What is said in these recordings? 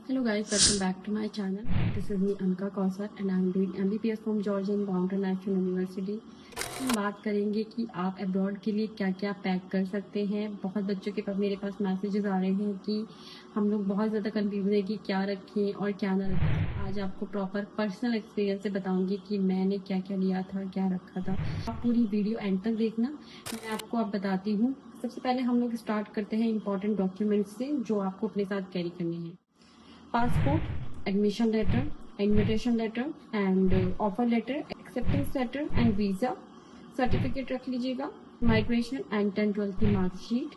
Hello guys, welcome back to my channel. This is me Anka Kausar and I am doing MBBS from Georgia International University. हम बात करेंगे कि आप abroad के लिए क्या क्या पैक कर सकते हैं। बहुत बच्चों के पास मेरे पास मैसेजेस आ रहे हैं कि हम लोग बहुत ज़्यादा कंफ्यूज है कि क्या रखें और क्या ना रखें। आज आपको प्रॉपर पर्सनल एक्सपीरियंस से बताऊंगी कि मैंने क्या क्या लिया था, क्या रखा था। आप पूरी वीडियो एंड तक देखना, मैं आपको अब बताती हूँ। सबसे पहले हम लोग स्टार्ट करते हैं इंपॉर्टेंट डॉक्यूमेंट्स से जो आपको अपने साथ कैरी करने हैं। Passport, admission letter, invitation letter and offer letter, acceptance letter and visa certificate रख लीजिएगा, migration and 10-12 की marksheet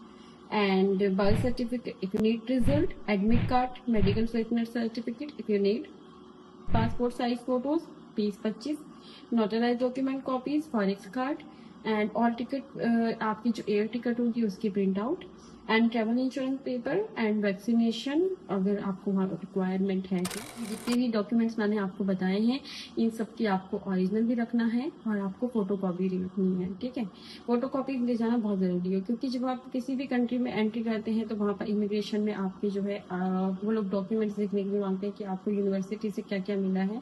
and birth certificate if you need, result, admit card, medical fitness certificate if you need, passport size photos 20-25, notarized document copies, forex card and all ticket, आपकी जो air ticket होगी उसकी print out and travel insurance paper and vaccination अगर आपको वहाँ requirement है तो। जितने भी डॉक्यूमेंट्स मैंने आपको बताए हैं इन सब की आपको ओरिजिनल भी रखना है और आपको फोटो कॉपी भी रखनी है, ठीक है। फोटो कॉपी ले जाना बहुत ज़रूरी है क्योंकि जब आप किसी भी कंट्री में एंट्री करते हैं तो वहाँ पर इमिग्रेशन में आपके जो है वो लोग डॉक्यूमेंट्स देखने के लिए मांगते हैं कि आपको यूनिवर्सिटी से क्या क्या मिला है।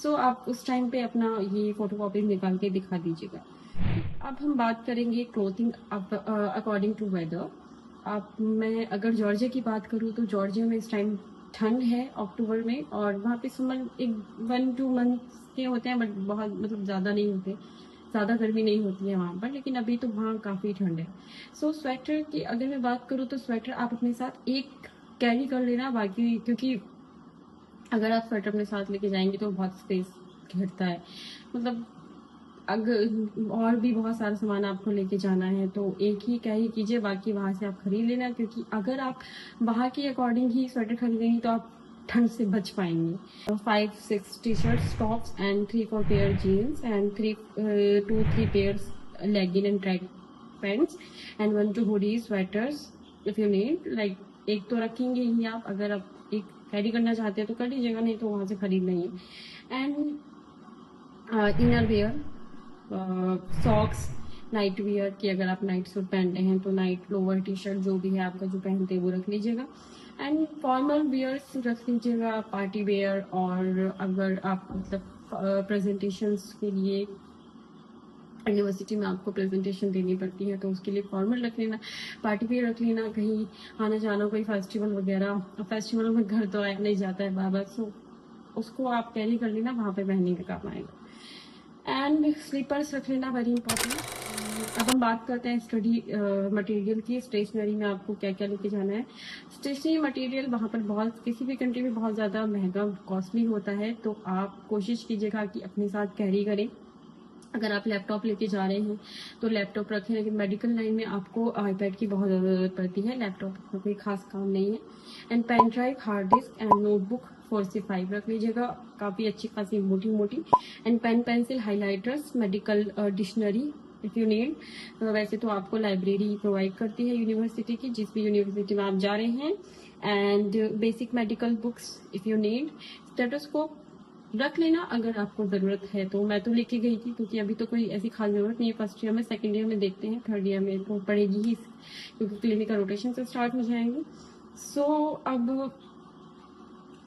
सो आप उस टाइम पे अपना ये फोटो कॉपी निकाल के दिखा दीजिएगा। अब हम बात करेंगे क्लोथिंग अकॉर्डिंग टू वेदर। अब मैं अगर जॉर्जिया की बात करूँ तो जॉर्जिया में इस टाइम ठंड है अक्टूबर में और वहाँ पे समर एक 1-2 मंथ के होते हैं बट बहुत मतलब ज़्यादा नहीं होते, ज़्यादा गर्मी नहीं होती है वहाँ पर, लेकिन अभी तो वहाँ काफ़ी ठंड है। सो स्वेटर की अगर मैं बात करूँ तो स्वेटर आप अपने साथ एक कैरी कर लेना, बाकी क्योंकि अगर आप स्वेटर अपने साथ लेके जाएंगे तो बहुत स्पेस घटता है, मतलब अगर और भी बहुत सारा सामान आपको लेके जाना है तो एक ही कैरी कीजिए, बाकी वहाँ से आप खरीद लेना क्योंकि अगर आप वहाँ के अकॉर्डिंग ही स्वेटर खरीदेंगे तो आप ठंड से बच पाएंगे। 5-6 T shirts tops and 3-4 pair jeans and 2-3 pairs legging and track pants and 1-2 hoodie sweaters if you need. Like एक तो रखेंगे ही आप, अगर आप एक कैरी करना चाहते हैं तो कर लीजिएगा, नहीं तो वहाँ से खरीद लेंगे। And inner wear, socks, night wear की अगर आप नाइट सूट पहनते हैं तो नाइट लोअर टी शर्ट जो भी है आपका जो पहनते हैं वो रख लीजिएगा। एंड फॉर्मल वियर्स रख लीजिएगा, पार्टी वेयर, और अगर आप मतलब प्रेजेंटेशंस के लिए यूनिवर्सिटी में आपको प्रेजेंटेशन देनी पड़ती है तो उसके लिए फॉर्मल रख लेना, पार्टी वेयर रख लेना, कहीं आना जाना कोई फेस्टिवल वगैरह, फेस्टिवल में घर तो आया नहीं जाता है बार बार, सो उसको आप कैरी कर लेना, वहाँ पे पहनने का काम आएगा। एंड स्लीपर्स रख लेना, वेरी इंपॉर्टेंट। अब हम बात करते हैं स्टडी मटेरियल की। स्टेशनरी में आपको क्या क्या लेके जाना है। स्टेशनरी मटेरियल वहाँ पर बहुत, किसी भी कंट्री में बहुत ज़्यादा महंगा कॉस्टली होता है, तो आप कोशिश कीजिएगा कि अपने साथ कैरी करें। अगर आप लैपटॉप लेके जा रहे हैं तो लैपटॉप रखें, लेकिन मेडिकल लाइन में आपको आईपैड की बहुत ज़्यादा ज़रूरत पड़ती है, लैपटॉप का कोई खास काम नहीं है। And pen drive, hard disk and notebook 4 से 5 रख लीजिएगा, काफ़ी अच्छी खासी मोटी मोटी। And pen pencil, highlighters, medical dictionary if you need. वैसे तो आपको लाइब्रेरी प्रोवाइड करती है यूनिवर्सिटी की, जिस भी यूनिवर्सिटी में आप जा रहे हैं। And basic medical books if you need. Stethoscope रख लेना अगर आपको ज़रूरत है तो। मैं तो लेके गई थी क्योंकि अभी तो कोई ऐसी खास ज़रूरत नहीं है, फर्स्ट ईयर में, सेकेंड ईयर में देखते हैं, थर्ड ईयर में तो पड़ेगी ही क्योंकि क्लिनिक का रोटेशन से स्टार्ट हो जाएंगे। सो अब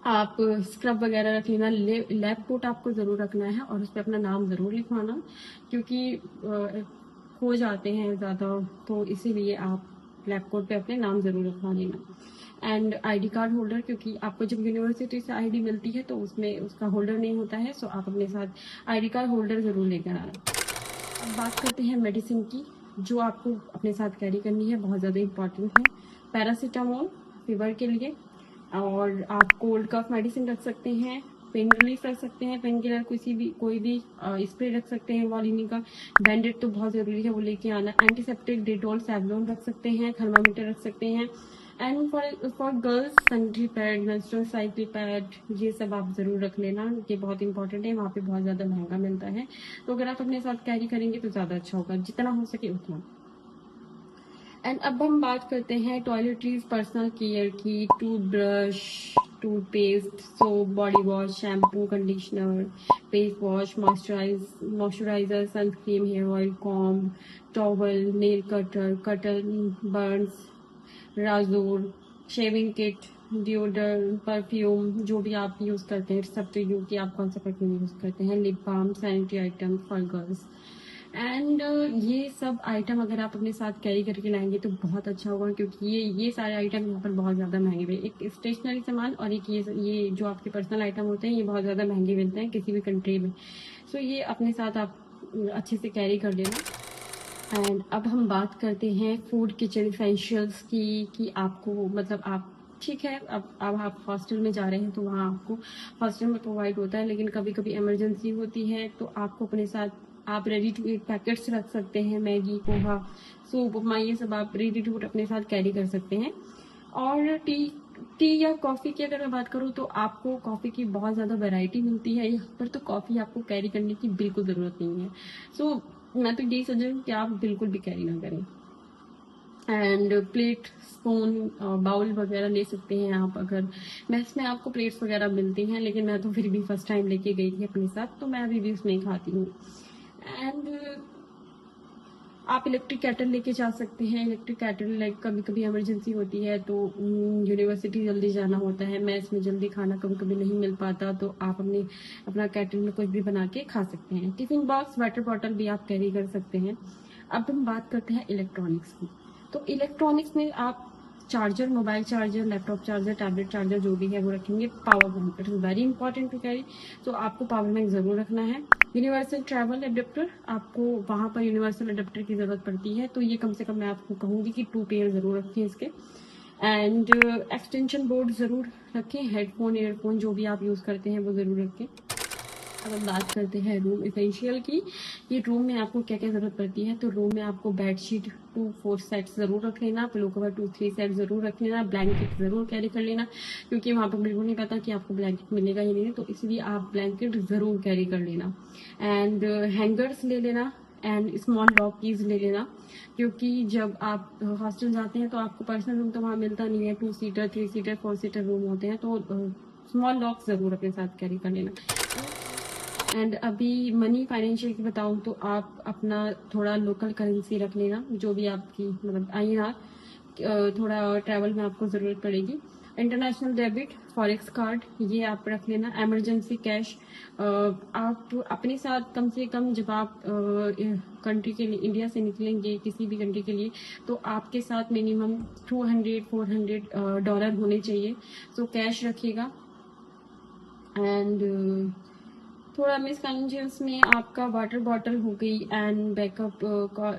आप स्क्रब वगैरह रख लेना। लैब कोट आपको ज़रूर रखना है और उस पर अपना नाम ज़रूर लिखवाना क्योंकि खो जाते हैं ज़्यादा, तो इसीलिए आप लैब कोट पे अपने नाम ज़रूर लिखवा लेना। एंड आईडी कार्ड होल्डर, क्योंकि आपको जब यूनिवर्सिटी से आईडी मिलती है तो उसमें उसका होल्डर नहीं होता है, सो आप अपने साथ आईडी कार्ड होल्डर ज़रूर लेकर आना। अब बात करते हैं मेडिसिन की जो आपको अपने साथ कैरी करनी है, बहुत ज़्यादा इंपॉर्टेंट है। पैरासीटामोल फीवर के लिए, और आप कोल्ड कफ मेडिसिन रख सकते हैं, पेन रिलीफ रख सकते हैं, पेन किलर कोई भी स्प्रे रख सकते हैं वॉलिनी का। बैंडेड तो बहुत ज़रूरी है, वो लेके आना। एंटीसेप्टिक, डेटॉल, सैवलॉन रख सकते हैं, थर्मामीटर रख सकते हैं। And for girls sanitary pad, menstrual cycle pad, ये सब आप ज़रूर रख लेना, ये बहुत इंपॉर्टेंट है, वहाँ पे बहुत ज़्यादा महंगा मिलता है, तो अगर आप अपने साथ कैरी करेंगे तो ज़्यादा अच्छा होगा, जितना हो सके उतना। एंड अब हम बात करते हैं टॉयलेटरीज, पर्सनल केयर की। Toothbrush, toothpaste, soap, body wash, shampoo, conditioner, face wash, moisturiser, sunscreen, hair oil, comb, towel, nail cutter, burns, razor, shaving kit, deodorant, perfume, जो भी आप यूज़ करते हैं, सब तो यू कि आप कौन सा परफ्यूम यूज़ करते हैं, lip balm, sanitary item for girls and ये सब आइटम अगर आप अपने साथ कैरी करके लाएंगे तो बहुत अच्छा होगा, क्योंकि ये सारे आइटम यहाँ पर बहुत ज़्यादा महंगे हुए, एक स्टेशनरी सामान और एक ये जो आपके पर्सनल आइटम होते हैं ये बहुत ज़्यादा महंगे मिलते हैं किसी भी कंट्री में। सो ये अपने साथ आप अच्छे से कैरी कर लेना। एंड अब हम बात करते हैं फूड किचन इसेंशियल्स की, कि आपको मतलब आप ठीक है, अब आप हॉस्टल में जा रहे हैं तो वहाँ आपको हॉस्टल में प्रोवाइड होता है, लेकिन कभी कभी इमरजेंसी होती है तो आपको अपने साथ आप रेडी टू ईट पैकेट्स रख सकते हैं, मैगी, पोहा, सूप, उपमा, ये सब आप रेडी टू ईट अपने साथ कैरी कर सकते हैं। और टी या कॉफ़ी की अगर मैं बात करूँ तो आपको कॉफ़ी की बहुत ज़्यादा वैरायटी मिलती है यहाँ पर, तो कॉफ़ी आपको कैरी करने की बिल्कुल ज़रूरत नहीं है। सो मैं तो यही सजेस्ट कि आप बिल्कुल भी कैरी ना करें। एंड प्लेट, स्पून, बाउल वगैरह ले सकते हैं आप, अगर मेस में आपको प्लेट्स वगैरह मिलती हैं, लेकिन मैं तो फिर भी फर्स्ट टाइम लेके गई थी अपने साथ तो मैं अभी भी उसमें ही खाती हूँ। एंड आप इलेक्ट्रिक कैटल लेके जा सकते हैं। इलेक्ट्रिक कैटल लाइक कभी कभी इमरजेंसी होती है तो यूनिवर्सिटी जल्दी जाना होता है, मैस में जल्दी खाना कभी कभी नहीं मिल पाता, तो आप अपना कैटल में कुछ भी बना के खा सकते हैं। टिफिन बॉक्स, वाटर बॉटल भी आप कैरी कर सकते हैं। अब हम बात करते हैं इलेक्ट्रॉनिक्स की। तो इलेक्ट्रॉनिक्स में आप charger, mobile charger, laptop charger, tablet charger जो भी है वो रखेंगे। Power bank, it is very important to carry, तो आपको पावर बैंक ज़रूर रखना है। यूनिवर्सल ट्रैवल अडेप्टर, आपको वहाँ पर यूनिवर्सल अडेप्टर की ज़रूरत पड़ती है, तो ये कम से कम मैं आपको कहूँगी कि 2 पेयर ज़रूर रखें इसके। एंड एक्सटेंशन बोर्ड ज़रूर रखें। हेडफोन, ईयरफोन जो भी आप यूज़ करते हैं वो ज़रूर रखें। अब हम बात करते हैं रूम इसेंशियल की, कि रूम में आपको क्या क्या ज़रूरत पड़ती है। तो रूम में आपको बेडशीट 2-4 सेट ज़रूर रख लेना, पिलो कवर 2-3 सेट ज़रूर रख लेना, ब्लैंकेट ज़रूर कैरी कर लेना, क्योंकि वहाँ पर बिल्कुल नहीं पता कि आपको ब्लैंकेट मिलेगा या नहीं, तो इसलिए आप ब्लैंकेट ज़रूर कैरी कर लेना। एंड हैंगर्स ले लेना एंड स्मॉल लॉक कीज ले लेना, क्योंकि जब आप हॉस्टल जाते हैं तो आपको पर्सनल रूम तो वहाँ मिलता नहीं है, 2 सीटर, 3 सीटर, 4 सीटर रूम होते हैं, तो स्मॉल लॉक ज़रूर अपने साथ कैरी कर लेना। एंड अभी मनी फाइनेंशियल की बताऊँ तो आप अपना थोड़ा लोकल करेंसी रख लेना, जो भी आपकी मतलब INR, थोड़ा ट्रैवल में आपको ज़रूरत पड़ेगी। इंटरनेशनल डेबिट, फॉरेक्स कार्ड, ये आप रख लेना। इमरजेंसी कैश आप अपने साथ कम से कम, जब आप कंट्री के लिए, इंडिया से निकलेंगे किसी भी कंट्री के लिए, तो आपके साथ मिनिमम $200-400 होने चाहिए, सो कैश रखिएगा। एंड थोड़ा मिसकंजेंस में आपका वाटर बॉटल हो गई and backup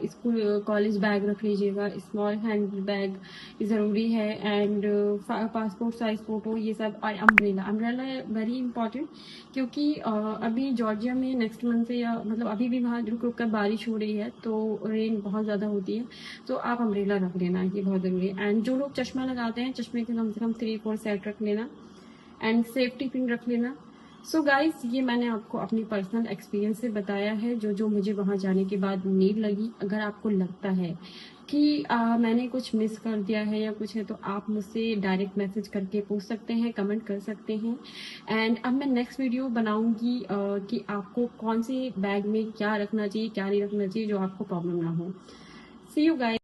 school college bag रख लीजिएगा, स्मॉल हैंड बैग ज़रूरी है। एंड पासपोर्ट साइज फ़ोटो, ये सब। और अम्ब्रेला, अम्ब्रेला वेरी इंपॉर्टेंट, क्योंकि अभी जॉर्जिया में नेक्स्ट मंथ से, या मतलब अभी भी वहाँ रुक रुक कर बारिश हो रही है, तो रेन बहुत ज़्यादा होती है, तो आप अम्ब्रेला रख लेना, ये बहुत ज़रूरी है। एंड जो लोग चश्मा लगाते हैं, चश्मे के कम से कम 3-4 सेट रख लेना। एंड सेफ्टी पिन रख लेना। सो गाइस, ये मैंने आपको अपनी पर्सनल एक्सपीरियंस से बताया है, जो जो मुझे वहाँ जाने के बाद नीड लगी। अगर आपको लगता है कि मैंने कुछ मिस कर दिया है या कुछ है, तो आप मुझसे डायरेक्ट मैसेज करके पूछ सकते हैं, कमेंट कर सकते हैं। एंड अब मैं नेक्स्ट वीडियो बनाऊंगी कि आपको कौन से बैग में क्या रखना चाहिए, क्या नहीं रखना चाहिए, जो आपको प्रॉब्लम ना हो। सी यू गाइस।